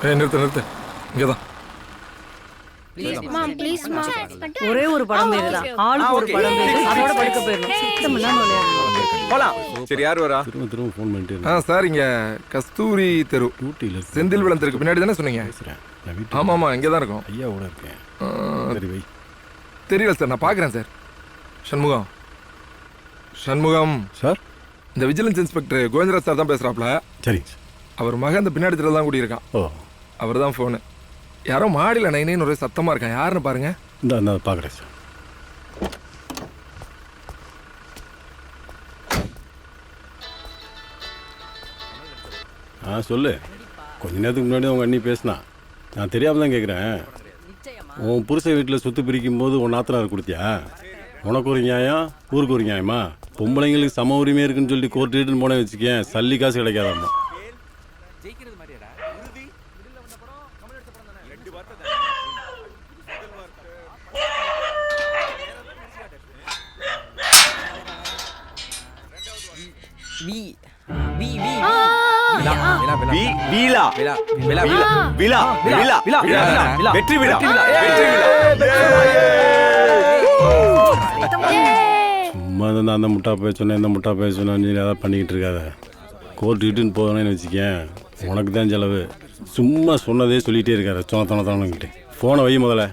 நிறுத்து இங்கதான். ஒரே ஒரு படம் பேரு தான். ஆளுக்கு ஒரு படம் பேரு. அதோட படிக்க போயிடணும். சுத்தம் இல்லாம விளையாடணும். போலாம். சரி, யார் வரா? திரும்ப ஃபோன் பண்ணிட்டு சார் இங்க கஸ்தூரி தெரு டியூட்டியில் செந்தில் விளந்திருக்கு பின்னாடி தானே சொன்னீங்க? ஆமாம் இங்கே தான் இருக்கும். ஐயாவோட இருக்கேன். சரி வை. தெரியல சார், நான் பார்க்குறேன் சார். சண்முகம் சார், இந்த விஜிலன்ஸ் இன்ஸ்பெக்டர் கோவிந்தராஜ் சார் தான் பேசுகிறாப்புல. சரிங்க சார். அவர் மகன் இந்த பின்னாடி தெருவில் தான் கூடியிருக்கான். ஓ, அவர் தான் ஃபோனு. யாரோ மாடியில் நைனேன்னு ஒரே சத்தமாக இருக்கான். யாருன்னு பாருங்க. இந்த பார்க்குறேன் சார். சொல்லு. கொஞ்ச நேரத்துக்கு முன்னாடி உங்கள் அண்ணி பேசினா. நான் தெரியாமல் தான் கேட்குறேன். உன் புருஷன் வீட்டில் சொத்து பிரிக்கும் போது உன் நாத்தனார் கொடுத்தியா? உனக்கு ஒரு நியாயம், ஊருக்கு ஒரு நியாயமா? பொம்பளைங்களுக்கு சம உரிமை இருக்குன்னு சொல்லி கோர்ட் ரீட்டுன்னு போன வச்சுக்கேன், சல்லி காசு கிடைக்காதாம்மா. வெற்றி விழா. சும்மா அந்த முட்டா போய் சொன்னேன், இந்த முட்டா போய் சொன்னேன், நீ ஏதாவது பண்ணிக்கிட்டு இருக்காத. கோர்ட் ரீட்டுன்னு போனேன்னு வச்சுக்கேன், உனக்கு தான் செலவு. சும்மா சொன்னதே சொல்லிகிட்டே இருக்காரு. தோணக்கிட்டு ஃபோனை வை முதல்ல.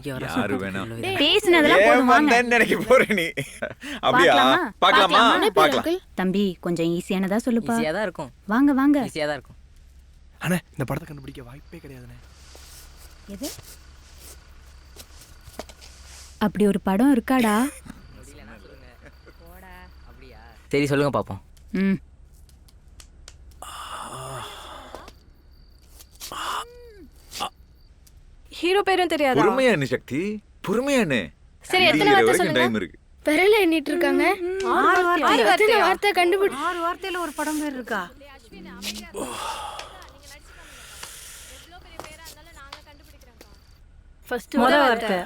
யாரு வேணாம் நினைக்க போறேன் நீ. அப்படியா? பார்க்கலாமா? தம்பி கொஞ்சம் ஈஸியானதா சொல்லுப்பா. ஈஸியா தான் இருக்கும். வாங்க ஈஸியா தான் இருக்கும். அண்ணே இந்த படத்தை கண்டுபிடிக்க வாய்ப்பே கிடையாதுண்ணே. எது? அப்படி ஒரு படம் இருக்காடா? சரி சொல்லுங்க பாப்போம். ஹீரோ பேரும் தெரியாதா? பொறுமையானு சக்தி, பொறுமையானு. சரி, எத்தனை வார்த்தை சொல்லுங்க? டைம் இருக்கு. விரல எண்ணிட்டு இருக்காங்க. 6 வார்த்தை கண்டுபிடி. 6 வார்த்தையில ஒரு படம் பேர் இருக்கா? ஃபர்ஸ்ட் முதல் வார்த்தை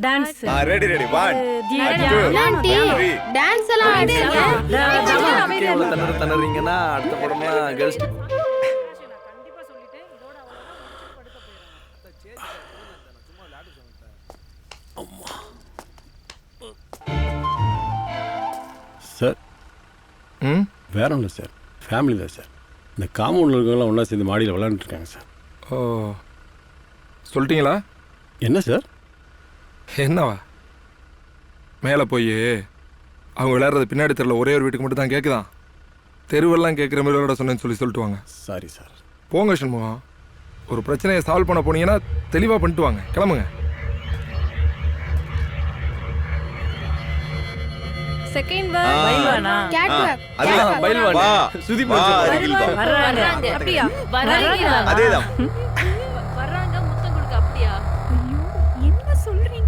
டான்ஸ். ரெடி 1 ஆண்டி டான்ஸ் எல்லாம் ஆடுறீங்க. தன்னறீங்கன்னா அடுத்த படமா கேர்ள்ஸ் சார். வேற ஒன்று சார், ஃபேமிலி தான் சார். இந்த காம்பவுண்டில் இருக்கவங்களாம் ஒன்றா சேர்ந்து மாடியில் விளையாண்டுருக்காங்க சார். ஓ, சொல்லிட்டீங்களா? என்ன சார்? என்னவா? மேலே போய் அவங்க விளையாடுறது பின்னாடி தெருவில் ஒரே ஒரு வீட்டுக்கு மட்டும் தான் கேட்குதான். தெருவெல்லாம் கேட்குற மாதிரி விளையாட சொன்னேன்னு சொல்லிட்டு வாங்க. Sorry sir. போங்க சண்முகம். ஒரு பிரச்சனையை சால்வ் பண்ண போனீங்கன்னா தெளிவாக பண்ணிட்டு வாங்க. கிளம்புங்க. செகண்ட் வேர்ட் பைல்வானா? கேட்வாக். அதுதான் பைல்வான். வா சுதீப் வர்றாங்க. அப்படியே வர்றாங்க. அதேதான். வர்றாங்க முத்தம் கொடுக்க. அப்படியே. என்ன சொல்றீங்க?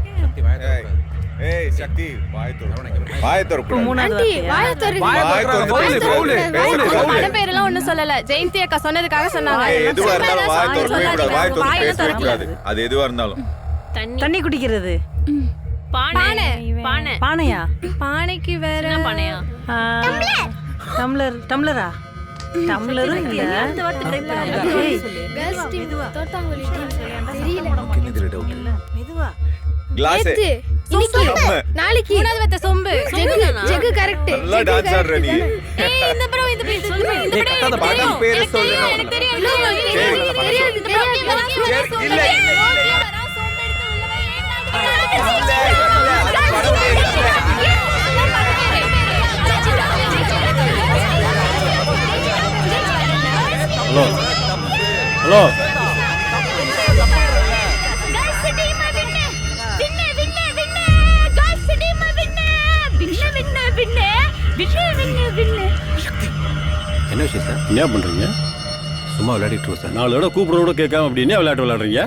ஏய் சக்தி, வாயை திறப்பு. ஆண்டி வாயை திறங்க. படம் பேரெல்லாம் ஒண்ணும் சொல்லல. ஜெயந்தி அக்கா சொன்னதுக்காக சொன்னாங்க. எதுவா இருந்தாலும் வாயை திறக்க கூடாது. அது எதுவா இருந்தாலும். தண்ணி குடிக்கிறது. பானையா? பானைக்கு வேற பானையா? டம்ளரா? டம்ளரும் இல்ல. அந்த வார்த்தை ட்ரை பண்ணுங்க. கேர்ள்ஸ் டீம் தோத்தாங்கோலி டீம் தெரியல. மெதுவா. கிளாஸ். இன்னைக்கு நாளைக்கு மூணாவது வார்த்தை சொம்பு. ஜெகு கரெக்ட். நல்லா டான்ஸ் ஆடுற நீ. ஏய் இந்த ப்ரோ இந்த பேர் சொல்லுங்க. இந்த படம் பேரை சொல்லணும். எனக்கு தெரியும். தெரியாது. இந்த ப்ரோ இல்ல ஹலோ ஹலோ. என்ன விஷயம் சார்? என்ன பண்ணுறீங்க? சும்மா விளையாடிட்டு இருக்கோம் சார். 4 தடவை கூப்பிட கேட்காம அப்படி என்ன விளையாடுறீங்க?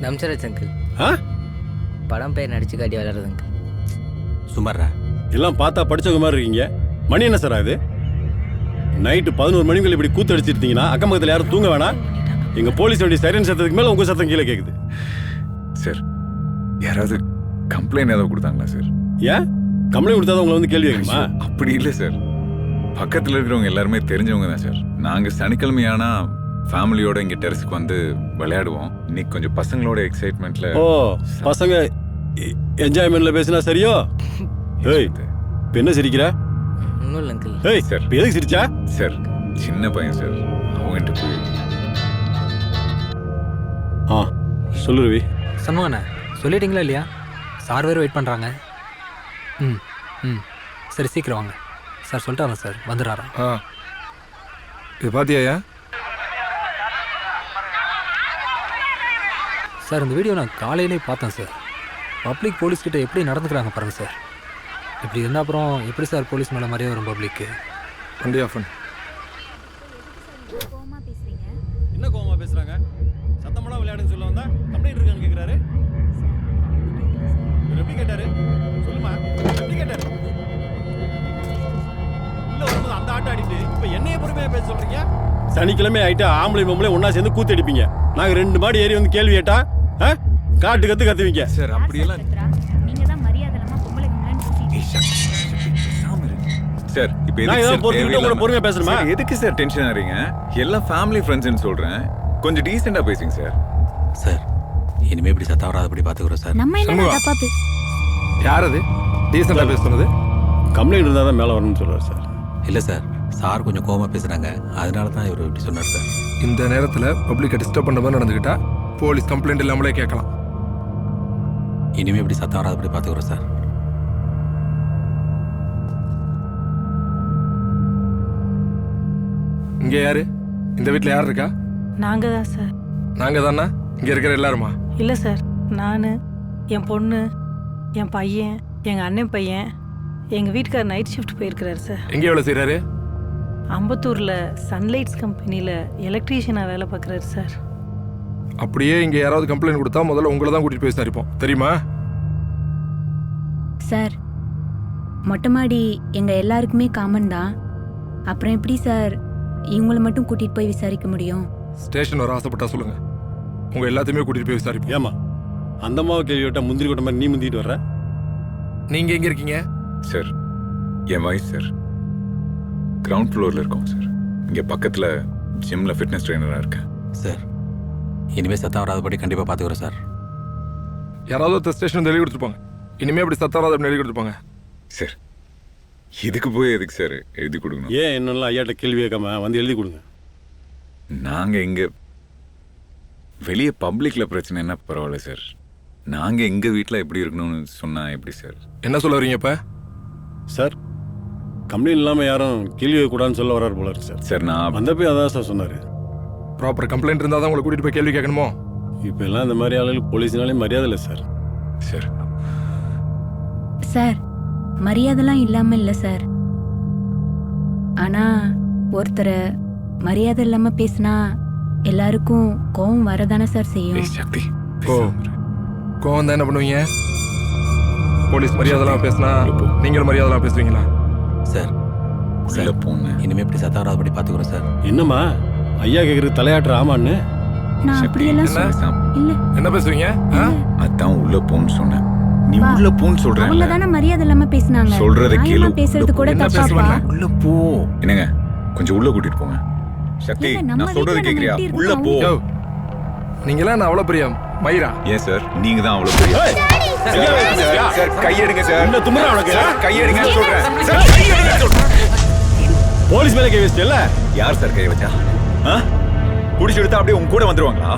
நம்சரத் அங்கிள். ஆ, படம் பேர் நடிச்சு காட்டி விளையாடுறது அங்கிள். சும்மாறா. எல்லாம் பார்த்தா படிச்சவங்க மாதிரி இருக்கீங்க. மணி என்ன சார் ஆகுது? நைட்டு 11 மணிக்குள்ள இப்படி கூத்து அடிச்சிருந்தீங்கன்னா அக்கம் பக்கத்தில் யாரும் தூங்க வேணாம். எங்கள் போலீஸ் வண்டி சைரன் சத்தத்துக்கு மேலே உங்கள் சத்தம் கீழே கேட்குது. சார், யாராவது கம்ப்ளைண்ட் ஏதாவது கொடுத்தாங்களா சார்? ஏன் கம்ப்ளைண்ட் கொடுத்தா உங்களை வந்து கேள்வி கேட்குமா? அப்படி இல்லை சார். பக்கத்தில் இருக்கிறவங்க எல்லாருமே தெரிஞ்சவங்க தான் சார். நாங்கள் சனிக்கிழமையானா ஃபேமிலியோட இங்கே டெரஸுக்கு வந்து விளையாடுவோம். இன்னைக்கு கொஞ்சம் பசங்களோட எக்ஸைட்மெண்ட்ல. ஓ, பசங்க என்ஜாய்மெண்ட்ல பேசினா சரியோ? ஏய், இப்ப என்ன சிரிக்கிற? ஒன்றும் இல்லை அங்கிள். ஏய் சார், இப்ப எதுக்கு சிரிச்சா? சார் சின்ன பையன் சார், அவங்ககிட்ட போய். சொல்லு ரவி. சண்முகண்ணே, சொல்லிட்டீங்களா இல்லையா? சார் வேறு வெயிட் பண்ணுறாங்க. ம் ம் சரி, சீக்கிரம் வாங்க சார். சொல்லிட்டாரா சார், வந்துடுறாரா? இது பாத்தியா? சார் இந்த வீடியோ நான் காலையிலே பார்த்தேன் சார். பப்ளிக் போலீஸ்கிட்ட எப்படி நடந்துக்கிறாங்க பாருங்கள் சார். இப்படி இருந்தால் அப்புறம் எப்படி சார் போலீஸ் மேலே மாதிரியே வரும் பப்ளிக்கு? வண்டி ஆஃப் பண்ணு. என்ன கோவமா பேசுறாங்க? சத்தமெல்லாம் விளையாடுன்னு சொல்ல வந்தா கம்ப்ளைண்ட் இருக்கான்னு கேக்குறாரு. எப்படி கேட்டாரு? சொல்லுமா, எப்படி கேட்டாரு? உள்ள வரும்போது அந்த ஆட்ட ஆடிட்டு இப்ப என்னைய பொறுமையா பேச சொல்றீங்க? சனிக்கிழமை ஆயிட்டா ஆம்பளை பொம்பளை ஒண்ணா சேர்ந்து கூத்து அடிப்பீங்க. நாங்க 2 மாடி ஏறி வந்து கேள்வி கேட்டா காட்டு கத்து கத்துவீங்க. சார் அப்படியெல்லாம் நீங்க தான் மரியாதை இல்லாம பொம்பளை சார். இப்போ நான் எதுக்கு ஏதாவது சார் பொறுத்துக்கிட்டு உங்களை பொறுமையா பேசணுமா? சார், எதுக்கு சார் டென்ஷன் ஆறீங்க? எல்லாம் ஃபேமிலி ஃப்ரெண்ட்ஸ்னு சொல்றேன். கொஞ்சம் டீசெண்டா பேசுங்க சார். சார் இனிமே இப்படி சத்தம் வராதபடி பார்த்துக்கிறோம் சார். நம்ம என்ன சண்முகம். தப்பா யார் அது டீசெண்டாக பேசுனது? கம்ப்ளைண்ட் இருந்தா தான் மேல வரணும்னு சொல்றாரு சார். இல்லை சார், சார் கொஞ்சம் கோவமாக பேசுகிறாங்க, அதனால தான் இவர் இப்படி சொன்னார் சார். இந்த நேரத்தில் பப்ளிக்கை டிஸ்டர்ப் பண்ண மாதிரி நடந்துக்கிட்டா போலீஸ் கம்ப்ளைண்ட் இல்லாமலே கேட்கலாம். இனிமே இப்படி சத்தம் வராதபடி பார்த்துக்கிறோம் சார். இங்கே யாரு? இந்த வீட்டில் யார் இருக்கா? நாங்கள் தான் சார். நாங்கள் தானே இங்கே இருக்கிற எல்லாருமா? இல்லை சார், நான், என் பொண்ணு, என் பையன், எங்கள் அண்ணன் பையன், எங்கள் வீட்டுக்கார் நைட் ஷிஃப்ட் போயிருக்கிறாரு சார். எங்கே எவ்வளோ செய்கிறாரு? அம்பத்தூரில் சன்லைட்ஸ் கம்பெனியில் எலக்ட்ரீஷியனாக வேலை பார்க்குறாரு சார். அப்படியே இங்கே யாராவது கம்ப்ளைண்ட் கொடுத்தா முதல்ல உங்களை தான் கூட்டிகிட்டு போய் விசாரிப்போம், தெரியுமா? சார், மொட்டை மாடி எங்க எல்லாருக்குமே காமன் தான். அப்புறம் எப்படி சார் இவங்கள மட்டும் கூட்டிட்டு போய் விசாரிக்க முடியும்? ஸ்டேஷன் வர ஆசைப்பட்டா சொல்லுங்க, உங்க எல்லாத்தையுமே கூட்டிட்டு போய் விசாரிப்போம். ஏமா அந்த அம்மாவை கேள்வி விட்டா முந்திரி கொட்ட மாதிரி நீ முந்திட்டு வர்ற? நீங்க எங்க இருக்கீங்க? சார் என் வைஃப் சார் கிரவுண்ட் ஃப்ளோரில் இருக்கோம் சார். இங்கே பக்கத்தில் ஜிம்மில் ஃபிட்னஸ் ட்ரெயினராக இருக்கேன் சார் இனிமேல் சத்தம் வராதபடி கண்டிப்பாக பார்த்துக்கிறோம் சார். யாராவது ஒருத்தர் ஸ்டேஷன் எழுதி கொடுத்துருப்பாங்க, இனிமே அப்படி சத்தாராத எழுதி கொடுத்துருப்பாங்க. சார் இதுக்கு போய் எதுக்கு சார் எழுதி கொடுக்கணும்? ஏன் என்னெல்லாம் ஐயாட்ட கேள்வி கேட்காம வந்து எழுதி கொடுங்க. நாங்கள் இங்கே வெளியே பப்ளிக்கில் பிரச்சனை என்ன பரவாயில்ல சார். நாங்கள் எங்கள் வீட்டில் எப்படி இருக்கணும்னு சொன்னால் எப்படி சார்? என்ன சொல்ல வரீங்க இப்போ? சார் கம்ப்ளைண்ட் இல்லாமல் யாரும் கேள்வி கேட்கக்கூடாதுன்னு சொல்ல வர்றாரு போல இருக்கு சார். சார் நான் வந்தப்போ அதான் சார் சொன்னார். ப்ராப்பர் கம்ப்ளைண்ட் இருந்தால் தான் உங்களை கூட்டிட்டு போய் கேள்வி கேட்கணுமோ? இப்போ எல்லாம் இந்த மாதிரி ஆளுகளுக்கு போலீஸ்னாலே மரியாதை இல்லை சார். சார் சார் மரியாதைலாம் இல்லாம இல்ல சார். ஆனா ஒருத்தரை மரியாதை இல்லாம பேசினா எல்லாருக்கும் கோவம் வரதானே சார் செய்யும். ஏய் சக்தி ஓ, கோவம் தான் என்ன பண்ணுவீங்க? போலீஸ் மரியாதைலாம் பேசினா நீங்களும் மரியாதைலாம் பேசுவீங்களா? சார் உள்ள போன இனிமேல் இப்படி சத்தம் வராதபடி பார்த்துக்கிறோம் சார். என்னம்மா ஐயா கேட்குறது தலையாட்டுற ஆமான்னு? நான் அப்படியெல்லாம் இல்ல. என்ன பேசுவீங்க? அதான் உள்ள போன்னு சொன்னேன். நீ உள்ள போன்னு சொல்றேன். அவங்க தானே மரியாதை இல்லாம பேசினாங்க. சொல்றத கேளு. நான் பேசுறது கூட என்ன தப்பாப்பா? பேசுவேன்? உள்ள போ. என்னங்க கொஞ்சம் உள்ள கூட்டிட்டு போங்க. சக்தி ஏங்க, நம்ம நான் சொல்றது வீட்டுல கேக்குறியா? நம்ம எப்படி உள்ள போ. யோ, நீங்களாம் நான் அவ்வளோ பெரிய மயிரா? ஏன் சார் நீங்க தான் அவ்வளவு பெரிய சார் கையெடுங்க சார். என்ன தும்முறா உனக்கு? கையெடுங்க சொல்றேன். சார் கையெடுங்க சொல்றேன். போலீஸ் மேலே கை வச்சிட்டல? யார் சார் கை வச்சா? குடிச்சு எடுத்தா அப்படியே உங்க கூட வந்துருவாங்களா?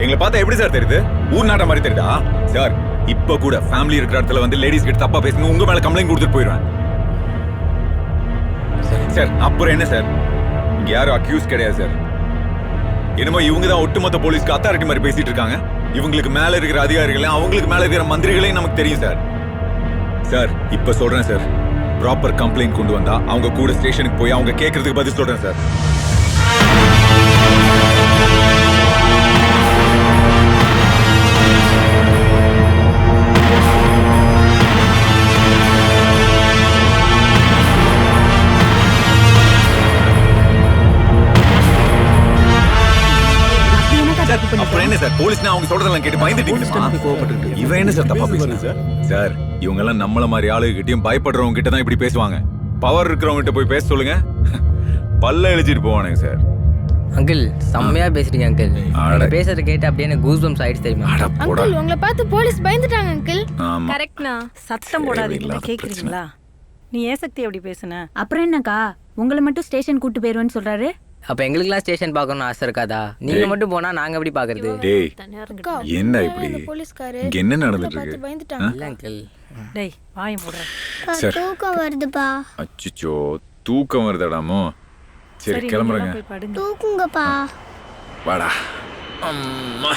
எங்களை பார்த்தா எப்படி சார் தெரியுது? ஊர் நாட்ட மாதிரி தெரியுதா சார்? இப்ப கூட ஃபேமிலி இருக்கிற இடத்துல வந்து லேடிஸ் கிட்ட தப்பா பேசணும், உங்க மேல கம்ப்ளைண்ட் கொடுத்துட்டு போயிடுவேன் சார். அப்புறம் என்ன சார், இங்க யாரும் அக்யூஸ் கிடையாது சார். என்னமோ இவங்க தான் ஒட்டுமொத்த போலீஸ்க்கு அத்தாரிட்டி மாதிரி பேசிட்டு இருக்காங்க. இவங்களுக்கு மேல இருக்கிற அதிகாரிகளையும் அவங்களுக்கு மேல இருக்கிற மந்திரிகளையும் நமக்கு தெரியும் சார். சார் இப்ப சொல்றேன் சார், ப்ராப்பர் கம்ப்ளைண்ட் கொண்டு வந்தா அவங்க கூட ஸ்டேஷனுக்கு போய் அவங்க கேட்கறதுக்கு பதில் சொல்றேன் சார். அப்புறம் என்ன சார் போலீஸ்னா அவங்க சொல்றதெல்லாம் கேட்டு பயந்துட்டீங்க. இவன் என்ன சார் தப்பா பேசுறான் சார்? சார் இவங்க எல்லாம் நம்மள மாதிரி ஆளுகிட்டயும் பயப்படுறவங்க கிட்ட தான் இப்படி பேசுவாங்க. பவர் இருக்கிறவங்க கிட்ட போய் பேச சொல்லுங்க, பல்ல இழிச்சிட்டு போவானுங்க சார். அங்கிள் செம்மையா பேசுறீங்க அங்கிள். நீங்க பேசுறத கேட்டு அப்படியே எனக்கு கூஸ் பம்ப்ஸ் ஆயிடுச்சு தெரியுமா? அங்கிள் உங்களை பார்த்து போலீஸ் பயந்துட்டாங்க அங்கிள். ஆமா. கரெக்ட்னா? சத்தம் போடாதீங்க, கேக்குறீங்களா? நீ ஏன் சக்தி அப்படி பேசுன? அப்புறம் என்னக்கா உங்களை மட்டும் ஸ்டேஷன் கூட்டு போயிருவேன்னு சொல்றாரு. அப்ப எங்களுக்குலாம் ஸ்டேஷன் பார்க்கணும்னு ஆசை இருக்காதா? நீங்க மட்டும் போனா நாங்க எப்படி பாக்குறது? டேய் என்ன இப்படி இங்க என்ன நடந்துட்டு இருக்கு? இல்ல அங்கிள். டேய் வாயை மூடுற. சார் தூக்கம் வருதுப்பா. அச்சச்சோ தூக்கம் வருதாடாமோ? சரி கிளம்புறேங்க. போய் படுங்க. தூக்குங்கப்பா. வாடா. அம்மா.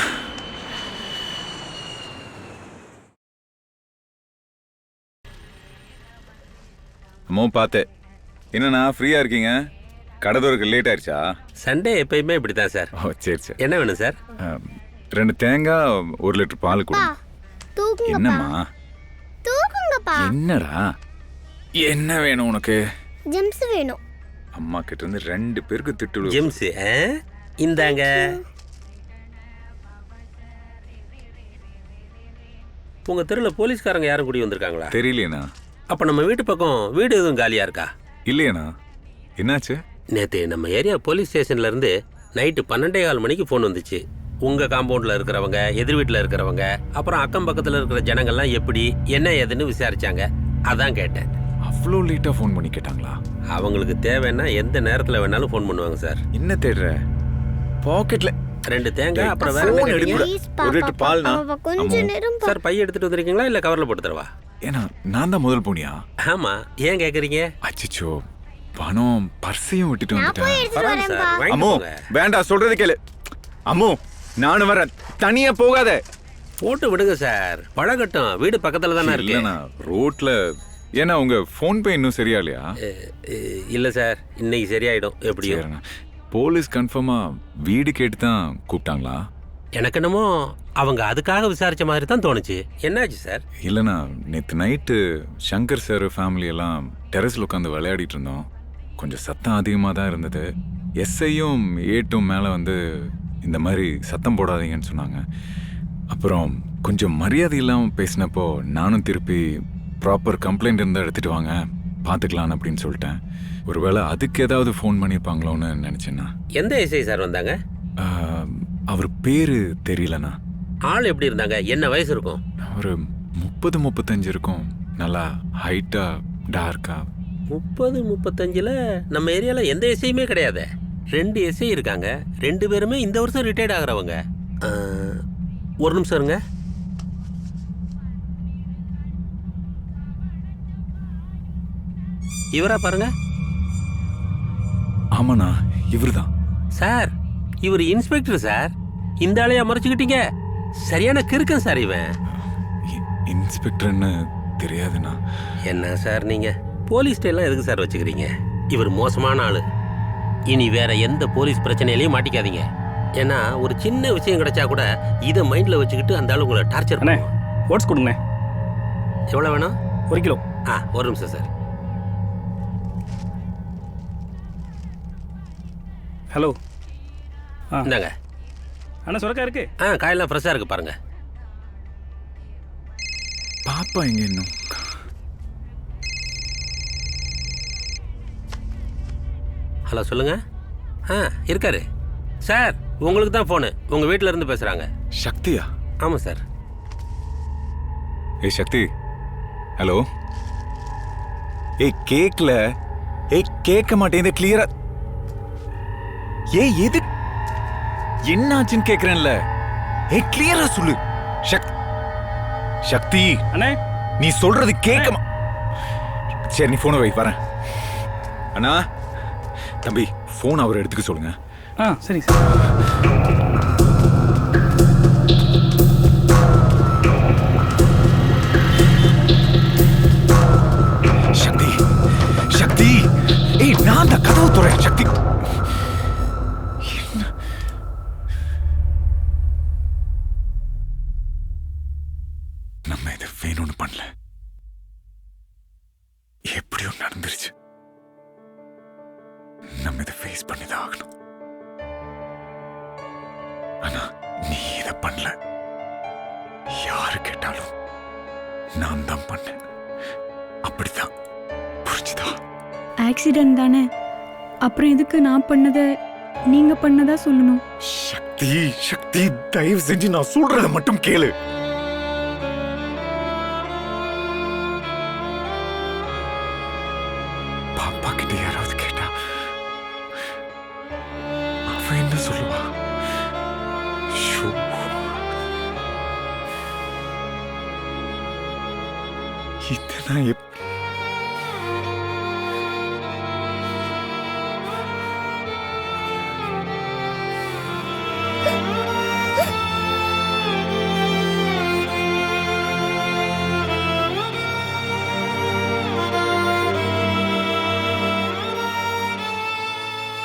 அம்மா பார்த்தேன். என்னண்ணா ஃப்ரீயா இருக்கீங்க? கடை திறக்க லேட் ஆயிடுச்சா? சண்டே எப்பயுமே இப்படி தான் சார். ஓ சரி சரி. என்ன வேணும் சார்? 2 தேங்காய் 1 லிட்டர் பால் கொடுங்க. தூக்குங்கப்பா. என்னம்மா? தூக்குங்கப்பா. என்னடா என்ன வேணும் உனக்கு? ஜெம்ஸ் வேணும். அம்மா கிட்ட இருந்து 2 பேருக்கு திட்டு. ஜெம்ஸ் இந்தாங்க. உங்க தெருவில் போலீஸ்காரங்க யாரும் கூடி வந்திருக்காங்களா? தெரியலையேண்ணா. அப்ப நம்ம வீட்டு பக்கம் வீடு எதுவும் காலியா இருக்கா? இல்லையேண்ணா. என்னாச்சு? நேற்று நம்ம ஏரியா போலீஸ் ஸ்டேஷன்ல இருந்து நைட்டு 12:15 மணிக்கு ஃபோன் வந்துச்சு. உங்க காம்பவுண்ட்ல இருக்கிறவங்க, எதிர் வீட்டில் இருக்கிறவங்க, அப்புறம் அக்கம் பக்கத்தில் இருக்கிற ஜனங்கள்லாம் எப்படி என்ன ஏதுன்னு விசாரிச்சாங்க. அதான் கேட்டேன். அவ்வளோ லேட்டாக ஃபோன் பண்ணி கேட்டாங்களா? அவங்களுக்கு தேவைன்னா எந்த நேரத்தில் வேணாலும் ஃபோன் பண்ணுவாங்க சார். என்ன தேடுற? பாக்கெட்ல 2 தேங்காய் அப்புறம் வேற என்ன கேட்டீங்க? ஒரு லிட்டர் பால்னா? கொஞ்சம் நேரம் சார் பை எடுத்துட்டு வந்திருக்கீங்களா இல்ல கவர்ல போட்டு தரவா? ஏன்னா நான் தான் முதல் போனியா? ஆமா, ஏன் கேக்குறீங்க? அச்சச்சோ பணம் பர்ஸையும் விட்டுட்டு வந்துட்டேன். பரவாயில்ல சார், வாங்கிட்டு அம்மோ போங்க. வேண்டாம் சொல்றது கேளு. அம்மோ நானும் வரேன், தனியா போகாத. போட்டு விடுங்க சார், பழகட்டும். வீடு பக்கத்துல தானே இருக்கு. இல்லைண்ணா ரோட்ல. ஏன்னா உங்க ஃபோன் பே இன்னும் சரியா இல்லையா? இல்ல சார், இன்னைக்கு சரியாயிடும் எப்படியும். சரிண்ணா. போலீஸ் கன்ஃபார்மா வீடு கேட்டு தான் கூப்பிட்டாங்களா? எனக்கு என்னமோ அவங்க அதுக்காக விசாரிச்ச மாதிரி தான் தோணுச்சு. என்னாச்சு சார்? இல்லைண்ணா நேற்று நைட்டு சங்கர் சார் ஃபேமிலி எல்லாம் டெரஸில் உட்காந்து விளையாடிட்டு இருந்தோம். கொஞ்சம் சத்தம் அதிகமாக தான் இருந்தது. எஸ்ஐயும் ஏட்டும் மேலே வந்து இந்த மாதிரி சத்தம் போடாதீங்கன்னு சொன்னாங்க. அப்புறம் கொஞ்சம் மரியாதை இல்லாமல் பேசினப்போ நானும் திருப்பி ப்ராப்பர் கம்ப்ளைண்ட் இருந்தால் எடுத்துகிட்டு வாங்க பார்த்துக்கலான்னு அப்படின்னு சொல்லிட்டேன். ஒருவேளை அதுக்கு ஏதாவது ஃபோன் பண்ணியிருப்பாங்களோன்னு நினச்சேண்ணா. எந்த எஸ்ஐ சார் வந்தாங்க? அவர் பேர் தெரியலண்ணா. ஆள் எப்படி இருந்தாங்க? என்ன வயசு இருக்கும்? ஒரு 30-35 இருக்கும். நல்லா ஹைட்டா டார்க்கா. 30-35ல நம்ம ஏரியால எந்த எஸ்ஐயுமே கிடையாது. 2 எஸ்ஐ இருக்காங்க. 2 பேருமே இந்த வருஷம் ரிட்டையர்ட் ஆகுறவங்க. ஒரு நிமிஷம் இருங்க. இவரா பாருங்க. ஆமாண்ணா இவர்தான் சார். இவர் இன்ஸ்பெக்டர் சார். இந்த ஆளையா மறைச்சுக்கிட்டீங்க? சரியான கிறுக்கன் சார் இவன். இன்ஸ்பெக்டர்னு தெரியாதுண்ணா. என்ன சார் நீங்க போலீஸ் ஸ்டேஷன்ல எதுக்கு சார் வச்சுக்கிறீங்க? இவர் மோசமான ஆளு. இனி வேற எந்த போலீஸ் பிரச்சனையிலையும் மாட்டிக்காதீங்க. ஏன்னா ஒரு சின்ன விஷயம் கிடைச்சா கூட இதை மைண்ட்ல வச்சுக்கிட்டு அந்த ஆளு உங்களை டார்ச்சர் பண்ணுவோம். ஓட்ஸ் கொடுங்க. எவ்வளவு வேணும்? 1 கிலோ. ஒரு நிமிஷம் சார். ஹலோ. இந்தாங்க. அண்ணா சுரக்கா இருக்கு. காயெல்லாம் ஃப்ரெஷ்ஷாக இருக்கு பாருங்க. பாப்பா எங்க இன்னும்? ஹலோ சொல்லுங்க. இருக்காரு சார். உங்களுக்கு தான் ஃபோனு. உங்க வீட்டில இருந்து பேசுறாங்க. சக்தியா? ஆமா சார். ஏய் சக்தி. ஹலோ. ஏய் கேக்கல. ஏய் கேட்க மாட்டேங்குது கிளியரா. ஏய் எது என்னாச்சுன்னு கேக்குறேன்ல. ஏய் கிளியரா சொல்லு. சக்தி அண்ணே நீ சொல்றது கேட்க. சரி நீ போனை வை, வரேன். அண்ணா தம்பி போன் அவர் எடுத்துக்க சொல்லுங்க. சரி சார். சக்தி சக்தி ஏய் நான் தான் கதவு துறேன். சக்தி நம்ம இதை வேணும்னு பண்ணல, எப்படியோ நடந்துருச்சு. நம்ம இதை ஃபேஸ் பண்ணிதான் ஆகணும். ஆனா நீ இத பண்ணல. யாரு கேட்டாலும் நான் தான் பண்ணேன். அப்படிதான். புரிஞ்சுதா? ஆக்சிடென்ட் தானே, அப்புறம் எதுக்கு நான் பண்ணதை நீங்க பண்ணதா சொல்லணும்? சக்தி, சக்தி, தயவு செஞ்சு நான் சொல்றத மட்டும் கேளு. பாப்பா கிட்ட யாராவது கேட்டா அவ என்ன சொல்லுவா? ஷோ. இதை நான்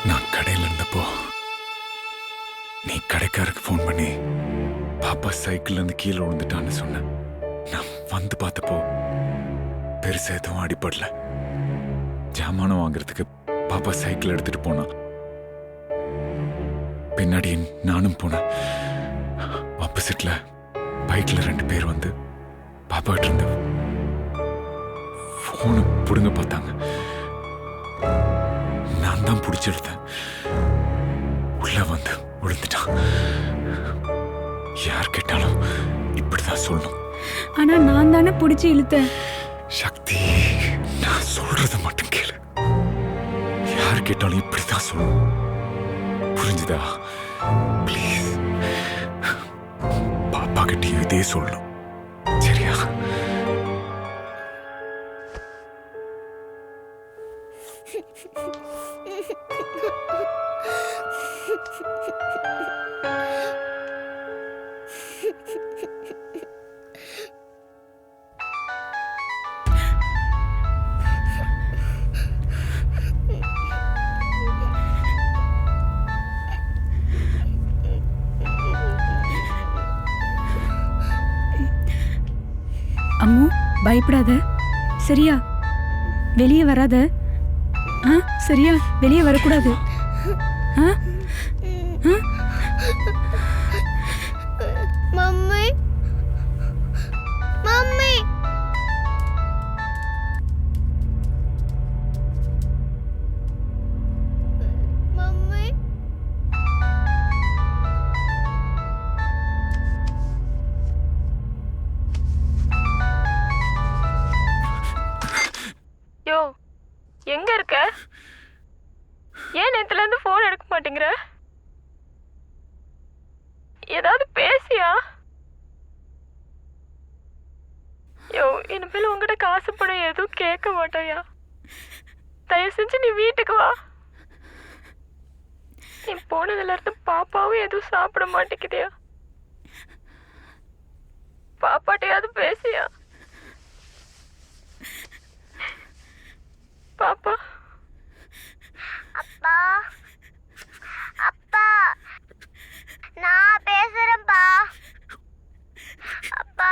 நான் கடையில் இருந்தப்போ நீ கடைக்காரருக்கு ஃபோன் பண்ணி பாப்பா சைக்கிள்ல இருந்து கீழே விழுந்துட்டான்னு சொன்ன. நான் வந்து பார்த்தப்போ பெருசா எதுவும் அடிப்படல. ஜாமானம் வாங்குறதுக்கு பாப்பா சைக்கிள் எடுத்துட்டு போனா. பின்னாடி நானும் போனேன். ஆப்போசிட்ல பைக்ல 2 பேர் வந்து பாப்பா கிட்ட இருந்த போனை புடுங்க பார்த்தாங்க. நான் தான் பிடிச்செடுத்தேன். உள்ள வந்து விழுந்துட்டான். யார் கேட்டாலும் இப்படிதான் சொல்லணும். ஆனா நான் தானே பிடிச்சி இழுத்தேன். சக்தி, நான் சொல்றத மட்டும் கேளு. யார் கேட்டாலும் இப்படிதான் சொல்லணும். புரிஞ்சுதா? ப்ளீஸ். பாப்பா கிட்டயும் இதே சொல்லணும். சரியா? அம்மு, பயப்படாத சரியா? வெளியே வராத. சரியா? வெளியே வரக்கூடாது. Mummy, mummy, mummy. யோ, எங்க இருக்க? ஏன் நேத்துல இருந்து போன் எடுக்க மாட்டேங்கிற? ஏதாவது பேசியா? யோ, இனிமேல் உங்ககிட்ட காசு பணம் எதுவும் கேட்க மாட்டோயா? தயவு செஞ்சு நீ வீட்டுக்கு வா. நீ போனதுல இருந்து பாப்பாவும் எதுவும் சாப்பிட மாட்டேங்குதியா? பாப்பாட்டையாவது பேசியா? பாப்பா. அப்பா, அப்பா, நான் பேசுறேன்ப்பா. அப்பா,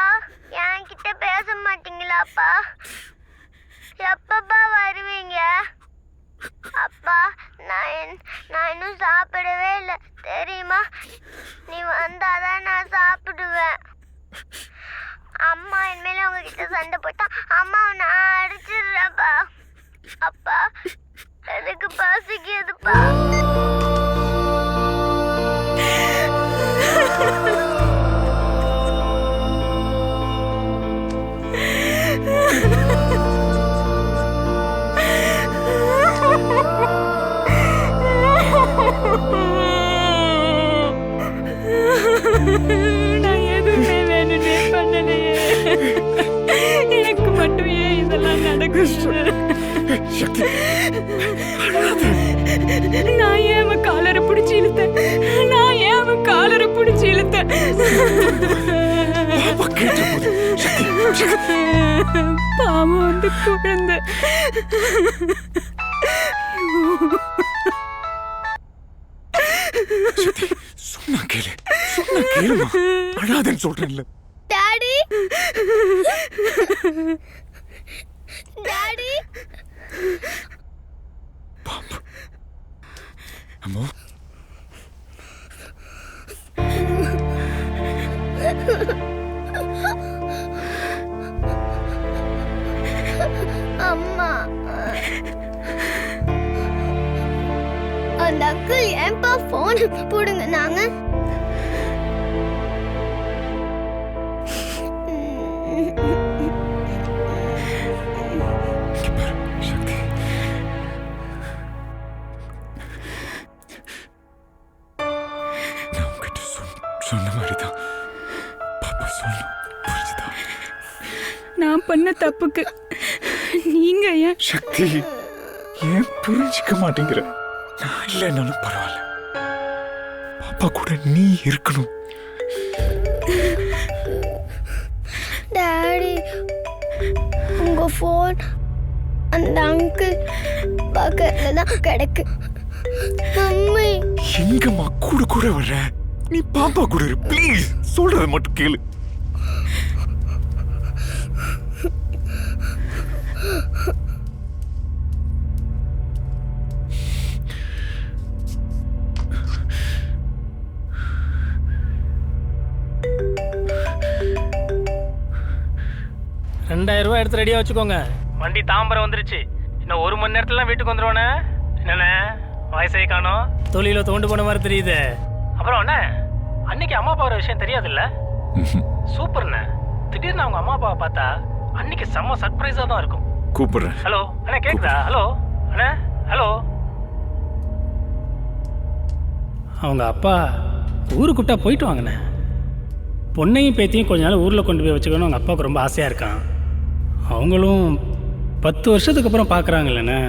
என்கிட்ட பேச மாட்டீங்களாப்பா? எப்பப்பா வருவீங்க? அப்பா, நான் இன்னும் சாப்பிடவே இல்லை தெரியுமா? நீ வந்தாதான் நான் சாப்பிடுவேன். அம்மா இனிமேல் உங்ககிட்ட சண்டை போட்டா அம்மாவை நான் அடிச்சிடுறேன்ப்பா. அப்பா, எனக்கு பசிக்குதுப்பா. நான் எதுவுமே வேணும்னே பண்ணலையே. எனக்கு மட்டும் ஏன் இதெல்லாம் நடக்குது? நான் ஏன் அவன் காலரை பிடிச்சி இழுத்தேன்? நான் ஏன் அவன் காலரை பிடிச்சி இழுத்தேன்? பாவம் வந்து குழந்தை. சொன்னா கேளு, சொன்னா கேளுமா. அழாதன்னு சொல்றேன்ல. Daddy, daddy. பாப்பா, அம்மா, அம்மா, அந்த அங்கிள் ஏன்பா போன் போடுங்க நாங்க சொன்ன மாதிரிதான் பாப்பா சொல்லணும், புரிஞ்சுதா? நான் பண்ண தப்புக்கு நீங்க ஏன் சக்தி, ஏன் புரிஞ்சிக்க மாட்டேங்கிற? நான் இல்லைன்னாலும் பரவாயில்ல, பாப்பா கூட நீ இருக்கணும். டாடி, உங்க போன் அந்த அங்கிள் பக்கத்துல தான் கிடக்கு. மம்மி, எங்கம்மா கூட கூட வர்ற? நீ பாப்பா கூட இரு ப்ளீஸ், சொல்றத மட்டும் கேளு. ₹2000 எடுத்து ரெடியாக வச்சுக்கோங்க. வண்டி தாம்பரம் வந்துருச்சு. இன்னும் 1 மணி நேரத்துலாம் வீட்டுக்கு வந்துடுவோண்ணே. என்னண்ணே வயசை காணோம், தொழில தோண்டு போன மாதிரி தெரியுது. அப்புறம் அண்ணே, அன்னைக்கு அம்மா அப்பா வர விஷயம் தெரியாதுல்ல? சூப்பர்ண்ணே. திடீர்னு அவங்க அம்மா அப்பாவை பார்த்தா அன்னைக்கு செம்ம சர்ப்ரைஸாக தான் இருக்கும். கூப்பிடுறேன். ஹலோ அண்ணே, கேக்குதா? ஹலோ அண்ணே, ஹலோ. அவங்க அப்பா ஊருக்கு கூப்பிட்டா போயிட்டு வாங்கண்ணே. பொண்ணையும் பேத்தியும் கொஞ்ச நாள் ஊரில் கொண்டு போய் வச்சுக்கணும் அவங்க அப்பாவுக்கு ரொம்ப ஆசையாக இருக்கான். அவங்களும் 10 வருஷத்துக்கு அப்புறம் பார்க்குறாங்கல்லண்ணே.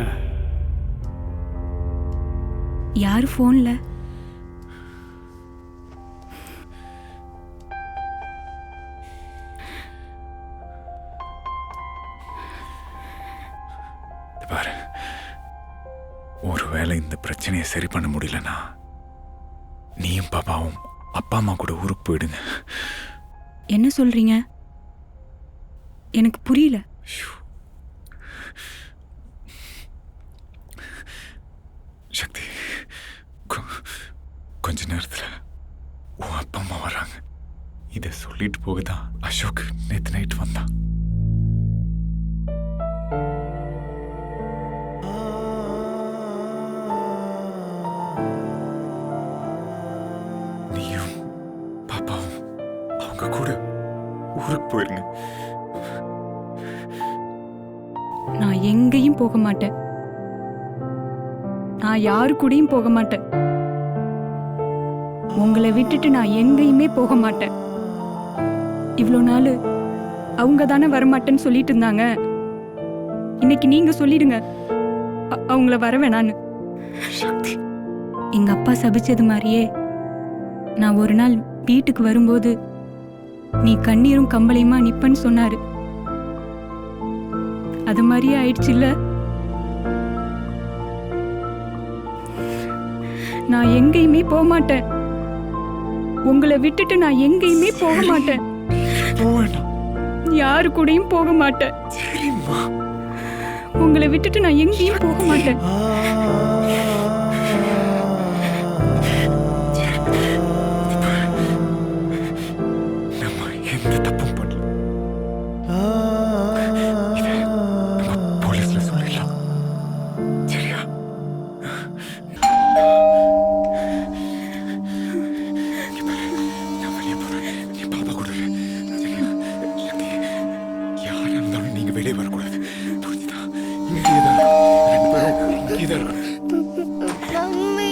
யார் ஃபோன்ல? பாரு, ஒருவேளை இந்த பிரச்சனையை சரி பண்ண முடியலன்னா நீயும் பாப்பாவும் அப்பா அம்மா கூட ஊருக்கு போயிடுங்க. என்ன சொல்றீங்க? எனக்கு புரியல. சக்தி, கொஞ்ச நேரத்துல உன் அப்பா அம்மா வராங்க. இதை சொல்லிட்டு போகதான் அசோக் நேத்து நைட் வந்தான். நீயும் பாப்பாவும் அவங்க கூட ஊருக்கு போயிருங்க. நான் எங்கேயும் போக மாட்டேன். நான் யாரு கூடயும் போக மாட்டேன். உங்களை விட்டுட்டு நான் எங்கேயுமே போக மாட்டேன். இவ்வளோ நாள் அவங்க தானே வரமாட்டேன்னு சொல்லிட்டு இருந்தாங்க. இன்னைக்கு நீங்க சொல்லிடுங்க அவங்கள வர வேணான்னு. எங்க அப்பா சபிச்சது மாதிரியே நான் ஒரு நாள் வீட்டுக்கு வரும்போது நீ கண்ணீரும் கம்பளையுமா நிப்பன்னு சொன்னாரு. அது மாதிரியே ஆயிடுச்சு இல்ல? நான் எங்கேயுமே போக மாட்டேன். உங்களை விட்டுட்டு நான் எங்கேயுமே போக மாட்டேன். யாரு கூடயும் போக மாட்டேன். உங்களை விட்டுட்டு நான் எங்கேயும் போக மாட்டேன். நம்ம எந்த தப்பும் பண்ணல. போலீஸ்ல சொல்லிடலாம், சரியா? நான் வெளியே போறேன், நீ பாப்பா கூட இரு, சரியா? யாரா இருந்தாலும் நீங்க வெளியே வரக்கூடாது, புரிஞ்சுதா? இங்கேயே தான் இருக்கணும், 2 பேரும் இங்கேயே தான் இருக்கணும். மம்மி,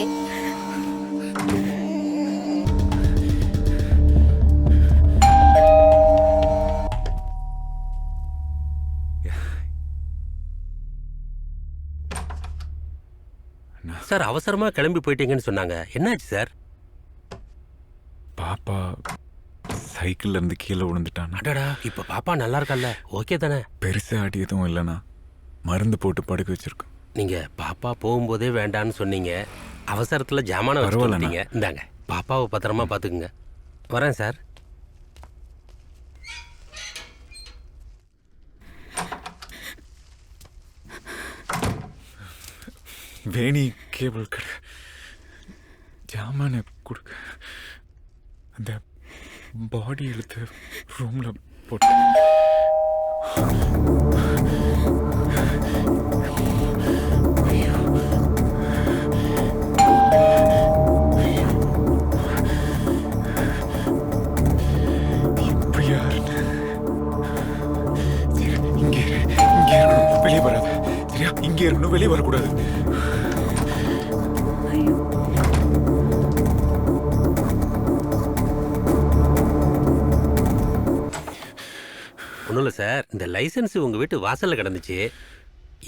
சார் அவசரமா கிளம்பி போயிட்டீங்கன்னு சொன்னாங்க. என்னாச்சு சார்? பாப்பா சைக்கிள்ல இருந்து கீழே விழுந்துட்டான். அடடா, இப்ப பாப்பா நல்லா இருக்கல்ல? ஓகே தானே? பெருசா அடி எதுவும் இல்லைண்ணா, மருந்து போட்டு படுக்க வச்சிருக்கோம். நீங்க பாப்பா போகும்போதே வேண்டான்னு சொன்னீங்க. அவசரத்துல ஜாமான வச்சுட்டீங்க. இந்தாங்க, பாப்பாவை பத்திரமா பாத்துக்குங்க. வரேன் சார். வேணி கேபிள் கடை ஜாமான கொடுக்க அந்த பாடி எடுத்து ரூம்ல போட்டு வெளியே வராது சரியா? இங்கே இருக்கணும், வெளியே வரக்கூடாது. ஒன்றும் இல்லை சார், இந்த லைசன்ஸ் உங்கள் வீட்டு வாசலில் கிடந்துச்சு.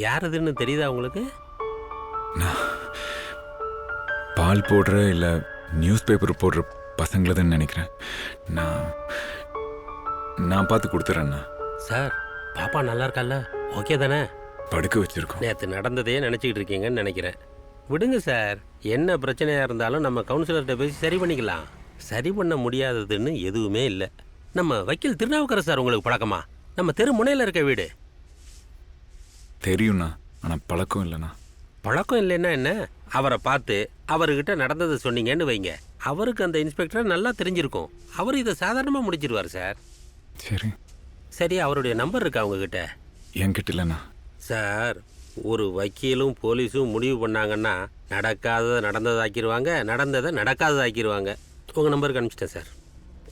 யார் அதுன்னு தெரியுதா உங்களுக்கு? பால் போடுற இல்லை நியூஸ் பேப்பர் போடுற பசங்களதுன்னு நினைக்கிறேன். நான் பார்த்து கொடுத்துட்றேண்ணா. சார், பாப்பா நல்லா இருக்கால்ல? ஓகே தானே? படுக்க வச்சிருக்கோம். நேற்று நடந்ததையே நினச்சிக்கிட்டு இருக்கீங்கன்னு நினைக்கிறேன். விடுங்க சார், என்ன பிரச்சனையாக இருந்தாலும் நம்ம கவுன்சிலர்கிட்ட பேசி சரி பண்ணிக்கலாம். சரி பண்ண முடியாததுன்னு எதுவுமே இல்லை. நம்ம வக்கீல் திருநாவுக்கரசு சார் உங்களுக்கு பழக்கமா? நம்ம தெரு முனையில் இருக்க வீடு. தெரியும்ண்ணா, ஆனால் பழக்கம் இல்லைண்ணா. பழக்கம் இல்லைன்னா என்ன? அவரை பார்த்து அவர்கிட்ட நடந்ததை சொன்னீங்கன்னு வைங்க, அவருக்கு அந்த இன்ஸ்பெக்டரை நல்லா தெரிஞ்சிருக்கும். அவர் இதை சாதாரணமாக முடிச்சிருவார் சார். சரி சரி, அவருடைய நம்பர் இருக்கா உங்ககிட்ட? என்கிட்ட இல்லைண்ணா. சார், ஒரு வக்கீலும் போலீஸும் முடிவு பண்ணாங்கன்னா நடக்காததை நடந்ததாக்கிடுவாங்க, நடந்ததை நடக்காததாக்கிடுவாங்க. உங்கள் நம்பருக்கு அனுப்பிச்சிட்டேன் சார்.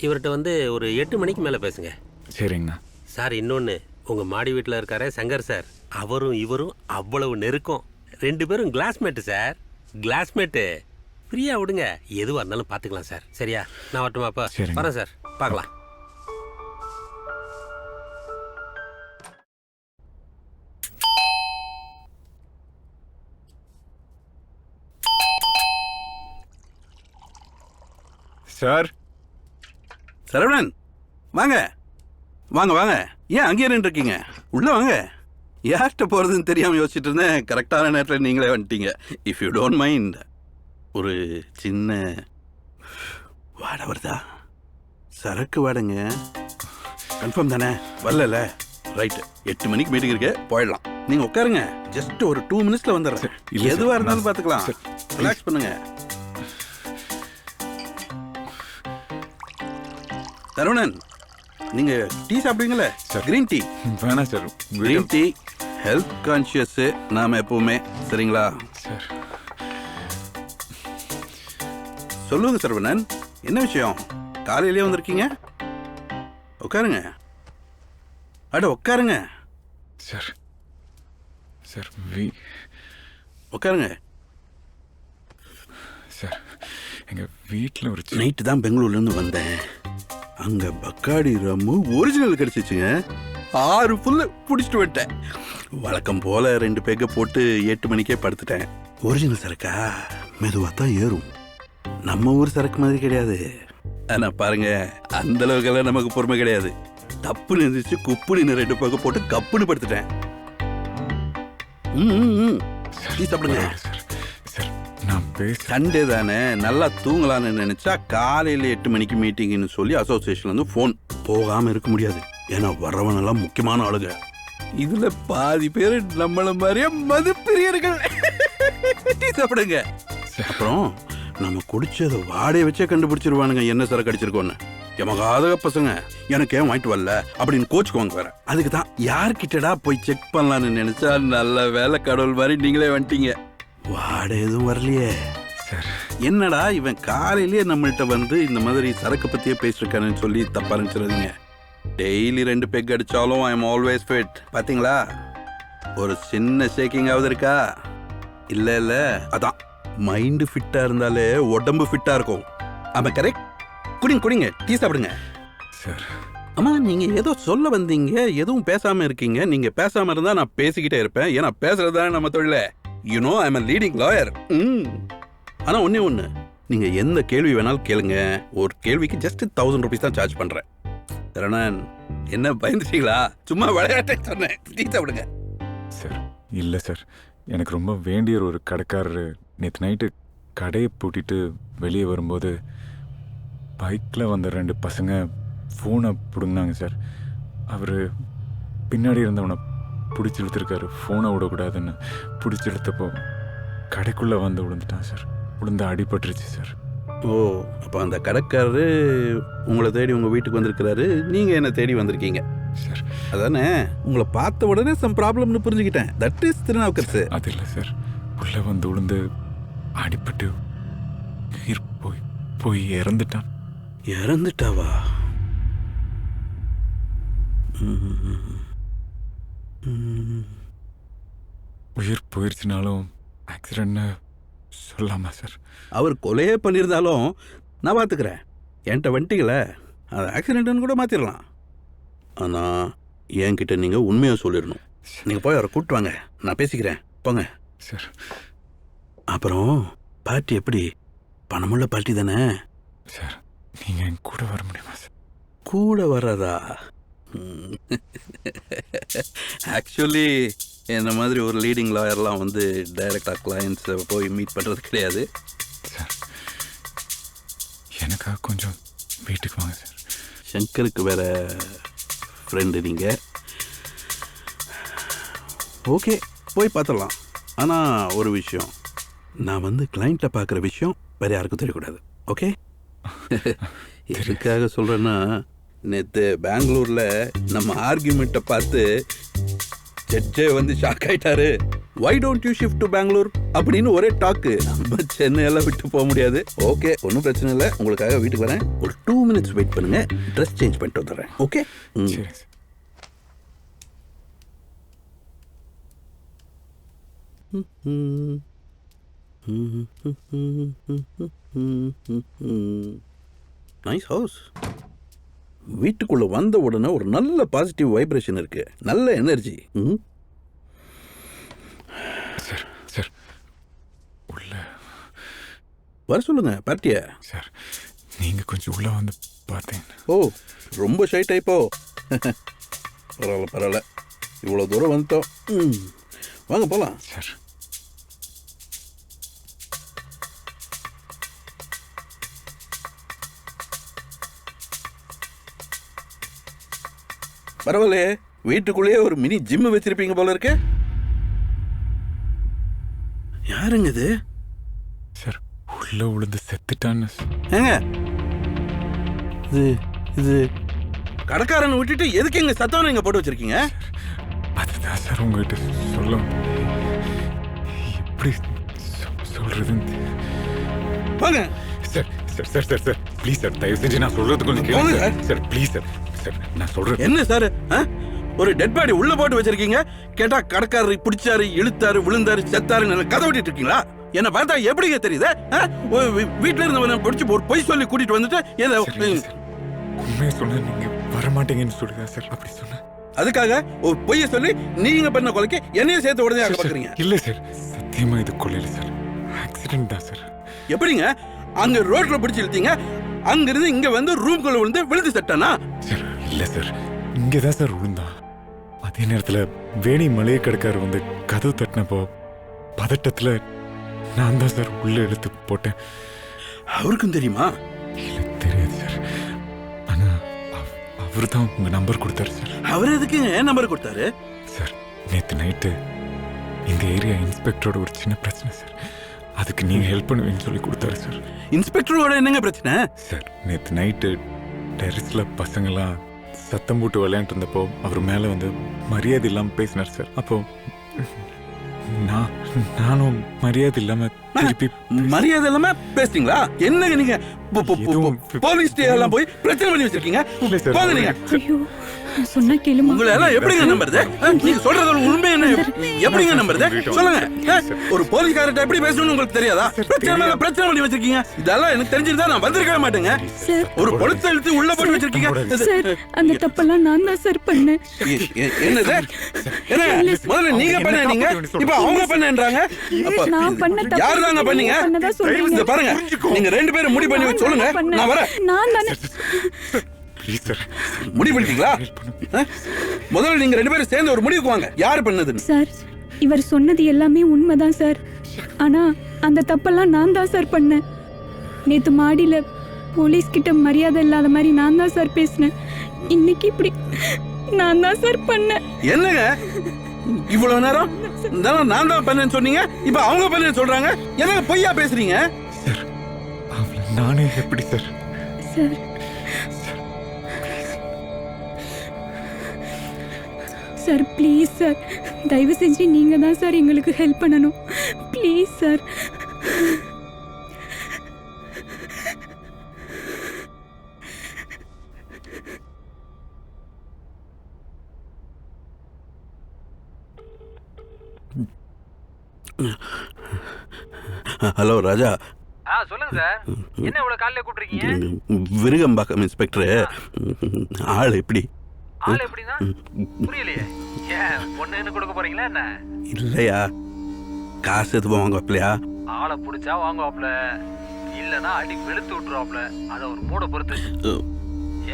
இவர்கிட்ட ஒரு 8 மணிக்கு மேலே பேசுங்க. சரிங்கண்ணா. சார், இன்னொன்று, உங்கள் மாடி வீட்டில் இருக்காரே சங்கர் சார், அவரும் இவரும் அவ்வளவு நெருக்கம். 2 பேரும் கிளாஸ்மேட்டு சார், கிளாஸ்மேட்டு. ஃப்ரீயாக விடுங்க, எதுவாக இருந்தாலும் பார்த்துக்கலாம் சார். சரியா? நான் வரட்டுமாப்பா? வரேன் சார், பார்க்கலாம். சார். சரவணன், வாங்க வாங்க வாங்க. ஏன் அங்கேயே நின்று இருக்கீங்க? உள்ள வாங்க. யார்கிட்ட போகிறதுன்னு தெரியாமல் யோசிச்சுட்டு இருந்தேன். கரெக்டான நேரத்தில் நீங்களே வந்துட்டீங்க. இஃப் யூ டோன்ட் மைண்ட், ஒரு சின்ன வாடை வருதா? சரக்கு வாடங்க. கன்ஃபார்ம் தானே? வரல? ரைட்டு, 8 மணிக்கு மீட்டிங் இருக்கு, போயிடலாம். நீங்கள் உட்காருங்க, ஜஸ்ட் ஒரு 2 மினிட்ஸில் வந்துடுறேன். எதுவாக இருந்தாலும் பார்த்துக்கலாம். ரிலாக்ஸ் பண்ணுங்க. சரவணன், நீங்க டீ சாப்பிடுவீங்களே? கிரீன் டீ வேணாம் sir. Green tea health conscious நாம எப்பவுமே. சரிங்களா சார்? சொல்லுங்க சரவணன், என்ன விஷயம்? காலையிலேயே வந்திருக்கீங்க? உட்காருங்க. அட உட்காருங்க சார். சார் உட்காருங்க. சார், எங்கள் வீட்டில் ஒரு நைட்டு தான் பெங்களூர்லேருந்து வந்தேன். அங்கே பக்காடி ரம்மு ஒரிஜினல் கிடச்சிச்சுங்க. 6 ஃபுல்லு பிடிச்சிட்டு விட்டேன். வழக்கம் போல் 2 பேக்கை போட்டு 8 மணிக்கே படுத்துட்டேன். ஒரிஜினல் சரக்கா மெதுவாக தான் ஏறும். நம்ம ஊர் சரக்கு மாதிரி கிடையாது. ஆனால் பாருங்க, அந்த அளவுக்கெல்லாம் நமக்கு பொறுமை கிடையாது. தப்புன்னு இருந்துச்சு, குப்புன்னு 2 பேக்கை போட்டு கப்புன்னு படுத்துட்டேன். சாப்பிடுங்க. சண்டே தானே, நல்லா தூங்கலான்னு நினைச்சா காலையில 8 மணிக்கு மீட்டிங்னு சொல்லி அசோசியேஷன்ல இருந்து போன். போகாம இருக்க முடியாது, ஏன்னா வர்றவனெல்லாம் முக்கியமான ஆளுங்க. இதுல பாதி பேர் நம்மள மாதிரியே மதுப்பிரியர்கள். சாப்பிடுங்க. அப்புறம் நம்ம குடிச்சதை வாடையை வச்சே கண்டுபிடிச்சிருவானுங்க என்ன சரக்கு அடிச்சிருக்கோன்னு. எமகாத பசங்க எனக்கு ஏன் வாங்கிட்டு வரல அப்படின்னு கோச்சுக்குவாங்க வேற. அதுக்கு தான் யார்கிட்டடா போய் செக் பண்ணலான்னு நினைச்சா நல்ல வேலை, கடவுள் மாதிரி நீங்களே வந்துட்டீங்க. வாடை எதுவும் வரலையே. என்னடா இவன் காலையிலேயே நம்மள்கிட்ட இந்த மாதிரி சரக்கு பத்தியே பேசிருக்கானு சொல்லி தப்பா நினைச்சிடாதீங்க. டெய்லி 2 பெக் அடிச்சாலும் ஐ எம் ஆல்வேஸ் ஃபிட். பாத்தீங்களா? ஒரு சின்ன ஷேக்கிங் ஆகுது இருக்கா? இல்ல அதான் மைண்ட் ஃபிட்டா இருந்தாலே உடம்பு ஃபிட்டா இருக்கும். ஆமா, கரெக்ட். குடிங்க, டீ சாப்பிடுங்க. அம்மா, நீங்க ஏதோ சொல்ல வந்தீங்க, எதுவும் பேசாம இருக்கீங்க. நீங்க பேசாம இருந்தா நான் பேசிக்கிட்டே இருப்பேன். ஏன்னா பேசுறதுதான் நம்ம தொழில. You know, I'm a leading lawyer. ஆனா ஒண்ணு, நீங்க எந்த கேள்வி வேணாலும் கேளுங்க. ஒரு கேள்விக்கு ஜஸ்ட் 1000 rupees தான் சார்ஜ் பண்றேன். சரணன், என்ன பயந்துட்டீங்களா? சும்மா விளையாட்டே சொன்னேன். டீ சாப்பிடுங்க. சார், இல்லை சார், எனக்கு ரொம்ப வேண்டிய ஒரு கடைக்காரரு நேற்று நைட்டு கடையை பூட்டிட்டு வெளியே வரும்போது பைக்கில் வந்த 2 பசங்க ஃபோனை பிடுங்கினாங்க சார். அவர் பின்னாடி இருந்தவனை பிடிச்சி இழுத்துருக்காரு. ஃபோனை விடக்கூடாதுன்னு பிடிச்சி இழுத்தப்போ கடைக்குள்ளே வந்து விழுந்துட்டான் சார். விழுந்து அடிபட்டுருச்சு சார். ஓ, அப்போ அந்த கடைக்காரரு உங்களை தேடி உங்கள் வீட்டுக்கு வந்திருக்கிறாரு, நீங்கள் என்ன தேடி வந்திருக்கீங்க சார். அதானே? உங்களை பார்த்த உடனே சம் ப்ராப்ளம்னு புரிஞ்சுக்கிட்டேன். That is Thirunavukkarasu. அது இல்லை சார், உள்ளே வந்து விழுந்து அடிபட்டு உயிர் போய் இறந்துட்டான். இறந்துட்டாவா? உயிர் போயிடுச்சுனாலும் ஆக்சிடென்ட்னு சொல்லாமா சார்? அவர் கொலையே பண்ணியிருந்தாலும் நான் பார்த்துக்கிறேன். என்கிட்ட வந்துட்டீங்களே, அது ஆக்சிடென்ட்னு கூட மாற்றிடலாம். ஆனால் என்கிட்ட நீங்கள் உண்மையாக சொல்லிடணும். நீங்கள் போய் அவரை கூப்பிட்டு வாங்க, நான் பேசிக்கிறேன். போங்க சார். அப்புறம் பார்ட்டி எப்படி? பணமுள்ள பார்ட்டி தானே சார்? நீங்கள் என் கூட வர முடியுமா சார்? கூட வர்றதா? ஆக்சுவலி என்ன மாதிரி ஒரு லீடிங் லாயர்லாம் வந்து டைரக்டாக கிளையண்ட்ஸை போய் மீட் பண்ணுறது கிடையாது சார். எனக்காக கொஞ்சம் வீட்டுக்கு வாங்க சார். சங்கருக்கு வேற ஃப்ரெண்டு நீங்கள். ஓகே, போய் பார்த்துடலாம். ஆனால் ஒரு விஷயம், நான் வந்து கிளைண்ட்டை பார்க்குற விஷயம் வேறு யாருக்கும் தெரியக்கூடாது. ஓகே? எதுக்காக சொல்கிறேன்னா, நேற்று பெங்களூரில் நம்ம ஆர்கியூமெண்ட்டை பார்த்து ஜட்ஜே வந்து ஷாக் ஆயிட்டாரு. Why don't you shift to Bangalore அப்படின்னு ஒரே டாக்கு. நம்ம சென்னையெல்லாம் விட்டு போக முடியாது. ஓகே, ஒன்றும் பிரச்சனை இல்லை. உங்களுக்காக வீட்டுக்கு வரேன். ஒரு 2 minutes வெயிட் பண்ணுங்க, ட்ரெஸ் சேஞ்ச் பண்ணிட்டு வந்துடுறேன். ஓகே? சரி சார். Nice house. வீட்டுக்குள்ள வந்த உடனே ஒரு நல்ல பாசிட்டிவ் வைப்ரேஷன் இருக்கு, நல்ல எனர்ஜி. சார் சார் உள்ள வர சொல்லுங்க பார்ட்டியா. சார் நீங்கள் கொஞ்சம் உள்ளே வந்து பார்த்தேன். ஓ, ரொம்ப ஷை டைப்போ? பரவாயில்ல பரவாயில்ல, இவ்வளோ தூரம் வந்துட்டோம். வாங்க போகலாம். சார் பரவாயில்லையே, வீட்டுக்குள்ளேயே ஒரு மினி ஜிம்மு வச்சிருப்பீங்க போல இருக்கு. யாருங்க இது? சார் உள்ள விழுந்து செத்துட்டான்னு. ஏங்க இது இது கடைக்காரனை விட்டுட்டு எதுக்கு எங்க சத்தம் நீங்க போட்டு வச்சிருக்கீங்க? அதுதான் சார் உங்ககிட்ட சொல்ல எப்படி சொல்றதுன்னு. வாங்க sir sir sir sir sir please sir, தயவு செஞ்சு நான் சொல்றது கொஞ்சம் கேளுங்க sir. Sir please sir, sir நான் சொல்றேன். என்ன சார், ஒரு டெட் பாடி உள்ள போட்டு வச்சிருக்கீங்க, கேட்டா கடைக்காரர் பிடிச்சாரு, இழுத்தாரு, விழுந்தாரு, செத்தாரு கதை விட்டுட்டு இருக்கீங்களா? என்ன பார்த்தா எப்படிங்க தெரியுது? வீட்டுல இருந்தவனை பிடிச்சி ஒரு பொய் சொல்லி கூட்டிட்டு வந்துட்டு உண்மையை சொன்ன நீங்க வரமாட்டீங்கன்னு சொல்லுங்க சார். அப்படி சொன்ன அதுக்காக ஒரு பொய்ய சொல்லி நீங்க பண்ண கொலைக்கு என்னையும் சேர்த்து உடனே பாக்குறீங்க? இல்ல சார், சத்தியமா இது கொலையில சார், ஆக்சிடென்ட் தான் சார். எப்படிங்க அங்க ரோட்ல பிடிச்சி இழுத்தீங்க, அங்க இருந்து இங்க வந்து ரூம்குள்ள விழுந்து செட்டானா? சார் இல்ல சார், இங்கதான் சார் விழுந்தான். அதே நேரத்துல வேணி மளிகை கடைக்காரர் வந்து கதவு தட்டினப்போ பதட்டத்துல நான் தான் சார் உள்ள எடுத்து போட்டேன். அவருக்கும் தெரியுமா? இல்ல தெரியாது சார், ஆனா அவரு தான் உங்க நம்பர் கொடுத்தாரு சார். அவர் எதுக்கு என் நம்பர் கொடுத்தாரு? சார் நேத்து நைட்டு இந்த ஏரியா இன்ஸ்பெக்டரோட ஒரு சின்ன பிரச்சனை சார், அதுக்கு நீங்க ஹெல்ப் பண்ணுவீங்கன்னு சொல்லி கொடுத்தாரு சார். இன்ஸ்பெக்டரோட என்னங்க பிரச்சனை? சார் நேத்து நைட்டு டெரஸ்ல பசங்களாம் சத்தம் போட்டு விளையாண்டு இருந்தப்போ அவர் மேல வந்து மரியாதை இல்லாம பேசினார் சார். அப்போ நானும் மரியாதை இல்லாம திருப்பி மரியாதை இல்லாம பேசுறீங்களா? என்னங்க நீங்க போலீஸ் ஸ்டேஷன்ல போய் பிரச்சனை பண்ணி வச்சிருக்கீங்க? போங்க நீங்க. ஐயோ, நான் சொன்னா கேளுமா? உங்களை எல்லாம் எப்படிங்க நம்புறது? நீங்க சொல்றது உண்மை என்ன எப்படிங்க நம்புறது? சொல்லுங்க. ஒரு போலீஸ்காரட்ட எப்படி பேசணும்னு உங்களுக்கு தெரியாதா? பிரச்சனை மேல பிரச்சனை பண்ணி வச்சிருக்கீங்க. இதெல்லாம் எனக்கு தெரிஞ்சிருந்தா நான் வந்திருக்கவே மாட்டேங்க. ஒரு பொலிஸ் எழுத்து உள்ள போட்டு வச்சிருக்கீங்க. சார், அந்த தப்பெல்லாம் நான் தான் சார் பண்ணேன். என்னது? என்ன முதல்ல நீங்க பண்ணீங்க, இப்ப அவங்க பண்ணேன்றாங்க. நான் பண்ண தப்பு யாருதாங்க பண்ணீங்க? இத பாருங்க, நீங்க ரெண்டு பேரும் முடி பண்ணி சொல்லுங்க, நான் வரேன். நான் தானே. முடி பண்ணிட்டீங்களா? முதல்ல நீங்க ரெண்டு பேரும் சேர்ந்து ஒரு முடிவுக்கு வாங்க, யாரு பண்ணதுன்னு. சார், இவர் சொன்னது எல்லாமே உண்மைதான் சார். ஆனா அந்த தப்பெல்லாம் நான் தான் சார் பண்ணேன். நேத்து மாடியில போலீஸ் கிட்ட மரியாதை இல்லாத மாதிரி நான் தான் சார் பேசினேன். இன்னைக்கு இப்படி நான் தான் சார் பண்ணேன். என்னங்க இவ்வளவு நேரம் நான் தான் பண்ணேன்னு சொன்னீங்க, இப்ப அவங்க பண்ணேன்னு சொல்றாங்க. என்னங்க பொய்யா பேசுறீங்க? நானே எப்படி sir? Sir sir please sir, தயவு செஞ்சு நீங்கள் தான் சார் எங்களுக்கு ஹெல்ப் பண்ணணும். Please sir. ஹலோ ராஜா. சொல்லுங்க சார். என்ன இவ்வளவு காலையில கூப்பிட்டுருக்கீங்க? விருகம்பாக்கம் இன்ஸ்பெக்டர். ஆள் எப்படி? ஆள் எப்படின்னா புரியலையே. ஏன் பொண்ணுன்னு கொடுக்க போறீங்களா என்ன? இல்லையா, காசு எதுவும் வாங்குவாப்லையா? ஆளை பிடிச்சா வாங்குவாப்ல, இல்லைன்னா அடி வெளுத்து விட்டுருவாப்ல. அதை ஒரு மூட பொறுத்து.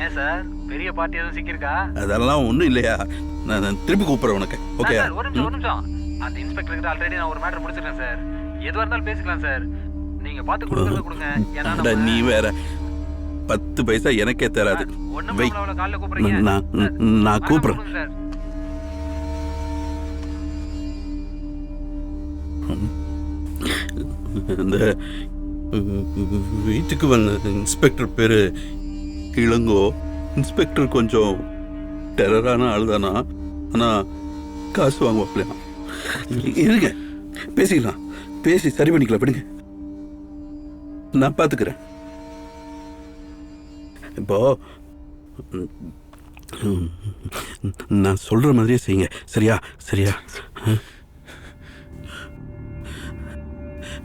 ஏன் சார், பெரிய பார்ட்டி எதுவும் சிக்கிருக்கா? அதெல்லாம் ஒன்றும் இல்லையா, நான் திருப்பி கூப்பிட்றேன் உனக்கு. ஓகே ஒரு நிமிஷம். அந்த இன்ஸ்பெக்டர் கிட்ட ஆல்ரெடி நான் ஒரு மேட்டர் முடிச்சிருக்கேன் சார். எதுவாக இருந்தாலும் பேசிக்கலாம் சார். நீங்க பார்த்து கொடுக்கறத கொடுங்க. ஏன்னா நீ வேற 10 பைசா எனக்கே தராது. நான் கூப்பிடுறேன். இந்த வீட்டுக்கு வந்த இன்ஸ்பெக்டர் பேரு இளங்கோ. இன்ஸ்பெக்டர் கொஞ்சம் டெரரான ஆளுதானா, ஆனா காசு வாங்குவாப்லையா? இருங்க, பேசிக்கலாம், பேசி சரி பண்ணிக்கலாம், விடுங்க, நான் பாத்துக்கிறேன். இப்போ நான் சொல்ற மாதிரியே செய்யுங்க, சரியா? சரியா?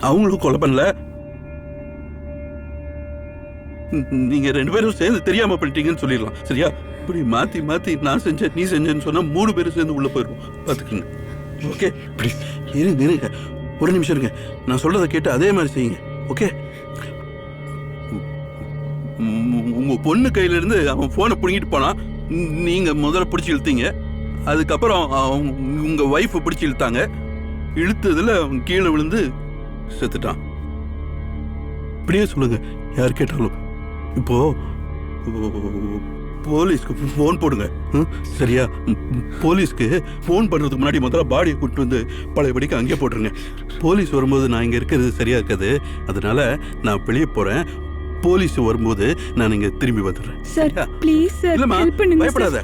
அவங்களும் கொலை பண்ணல, நீங்க 2 பேரும் சேர்ந்து தெரியாம பண்ணிட்டீங்கன்னு சொல்லிடலாம், சரியா? இப்படி மாத்தி மாத்தி நான் செஞ்சேன் நீ செஞ்சேன்னு சொன்னா 3 பேரும் சேர்ந்து உள்ள போயிடுவோம். பாத்துக்கோங்க. ஓகே, இருங்க இருங்க, ஒரு நிமிஷம் இருங்க. நான் சொல்றதை கேட்டு அதே மாதிரி செய்யுங்க. ஓகே, உங்க பொண்ணு கையில இருந்து அவன் போனை பிடிங்கிட்டு போனா, நீங்க முதல்ல பிடிச்சி இழுத்தீங்க. அதுக்கப்புறம் உங்க ஒய்ஃப் பிடிச்சி இழுத்தாங்க. இழுத்ததுல அவன் கீழே விழுந்து செத்துட்டான். இப்படியே சொல்லுங்க யார் கேட்டாலும். இப்போ போலீஸ்க்கு ஃபோன் போடுங்க, சரியா? போலீஸ்க்கு ஃபோன் பண்ணுறதுக்கு முன்னாடி முதல்ல பாடியை கூப்பிட்டு வந்து பழையபடிக்கு அங்கேயே போட்டுருங்க. போலீஸ் வரும்போது நான் இங்கே இருக்கிறது சரியா இருக்காது, அதனால நான் வெளியே போகிறேன். போலீஸ் வரும்போது நான் இங்கே திரும்பி வந்துடுறேன். சார் ப்ளீஸ் சார், இல்லைம்மா, ஹெல்ப் பண்ணுங்க. பயப்படாத,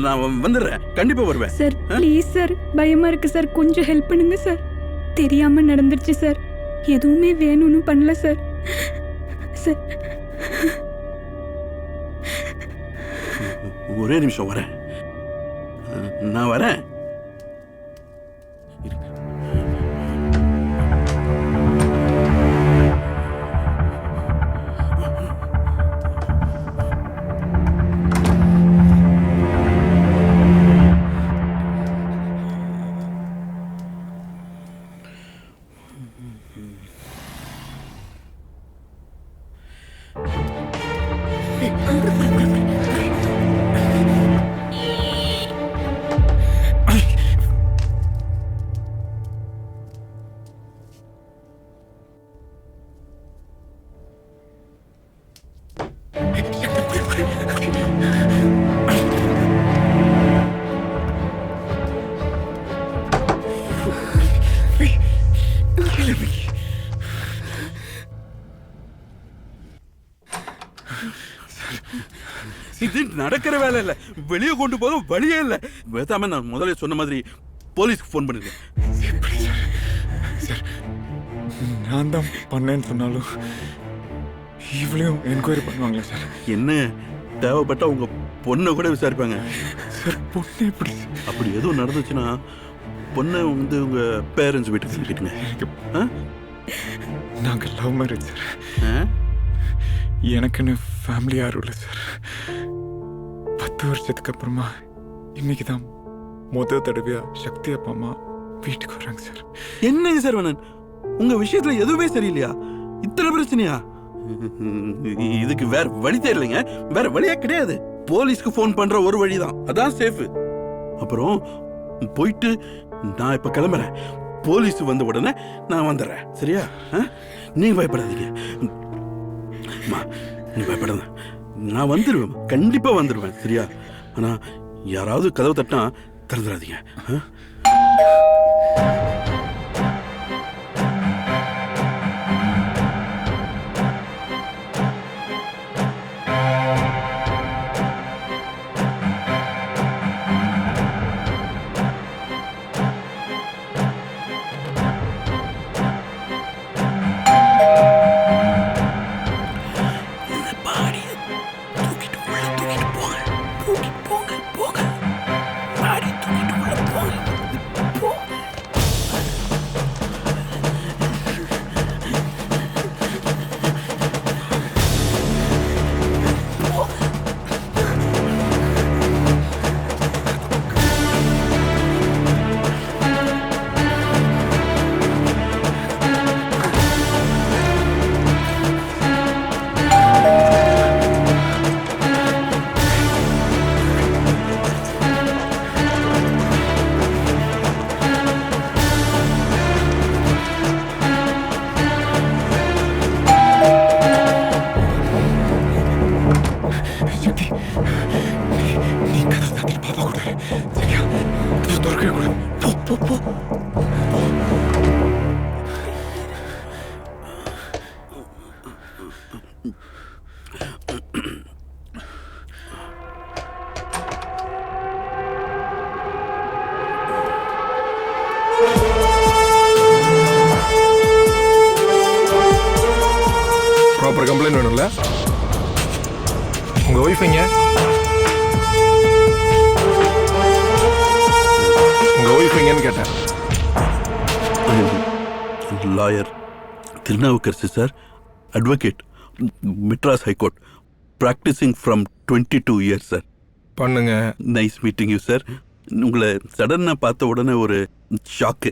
நான் வந்துடுறேன், கண்டிப்பாக வருவேன். சார் ப்ளீஸ் சார், பயமா இருக்கு சார், கொஞ்சம் ஹெல்ப் பண்ணுங்க சார். தெரியாம நடந்துருச்சு சார், எதுவுமே வேணும்னு பண்ணல சார். சார் ஒரே நிமிஷம் வரேன், நான் வரேன். இது நடக்கிற வேலை இல்ல, வெளியே கொண்டு போதும் வழியே இல்ல. வேதாம நான் முதல்ல சொன்ன மாதிரி போலீஸ்க்கு ஃபோன் பண்ணிருக்கேன். சார், நான் தான் பண்ணேன்னு சொன்னாலும் இவ்வளையும் என்கொயரி பண்ணுவாங்களா சார்? என்ன தேவைப்பட்டா உங்க பொண்ணை கூட விசாரிப்பாங்க சார். பொண்ணு எப்படி? அப்படி எதுவும் நடந்துச்சுன்னா பொண்ணை வந்து உங்க பேரண்ட்ஸ் வீட்டுக்கு சொல்லிட்டுங்க. நாங்கள் லவ் மேரேஜ் சார். எனக்குன்னு ஃபேமிலி யாரும் இல்லை சார். 10 வருஷத்துக்கு அப்புறமா இன்னைக்கு தான் முதல் தடவையா சக்தி அப்பா அம்மா வீட்டுக்கு வராங்க சார். என்னங்க சார் வேணன், உங்க விஷயத்துல எதுவுமே சரியில்லையா? இத்தனை பிரச்சனையா? இதுக்கு வேற வழி தெரியலைங்க, வேற வழியே கிடையாது. போலீஸ்க்கு ஃபோன் பண்ற ஒரு வழிதான், அதான் சேஃப். அப்புறம் போயிட்டு நான் இப்ப கிளம்புறேன். போலீஸ் வந்த உடனே நான் வந்துடுறேன், சரியா? நீ பயப்படாதீங்க, நீ பயப்படாத, நான் வந்துடுவேன், கண்டிப்பா வந்துடுவேன், சரியா? ஆனா யாராவது கதவு தட்டினா திறந்துடாதீங்க. பாப்பா கூட சரியா துறக்க கூட போ போ போ ப்ராப்பர் கம்ப்ளைண்ட் வேணும்ல? உங்க ஒய்ஃப் எங்க? உங்க ஒய்ஃப் எங்கன்னு கேட்டேன். Lawyer Thirunavukkarasu sir, advocate, Madras high court, practising from 22 years sir. பண்ணுங்க. Nice meeting you sir. உங்களை சடனாக பார்த்த உடனே ஒரு ஷாக்கு,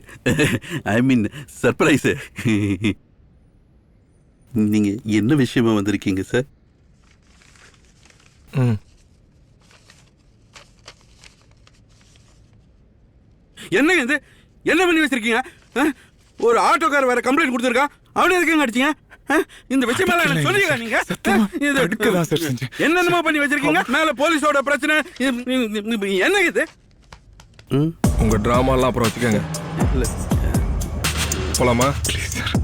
ஐ மீன் சர்ப்ரைஸு. நீங்கள் என்ன விஷயமா வந்திருக்கீங்க சார்? என்னங்க இது? என்ன பண்ணி வச்சிருக்கீங்க? ஒரு ஆட்டோக்கார வேற கம்ப்ளைண்ட் கொடுத்துருக்கான். அவனே எதுக்குங்க அடிச்சீங்க? இந்த விஷயமெல்லாம் எனக்கு சொல்லுங்க நீங்க. என்னென்னமோ பண்ணி வச்சிருக்கீங்க. மேல போலீஸோட பிரச்சனை. என்ன இது? உங்க டிராமாலாம் அப்புறம் வச்சுக்கோங்க. போலாமா? Please sir.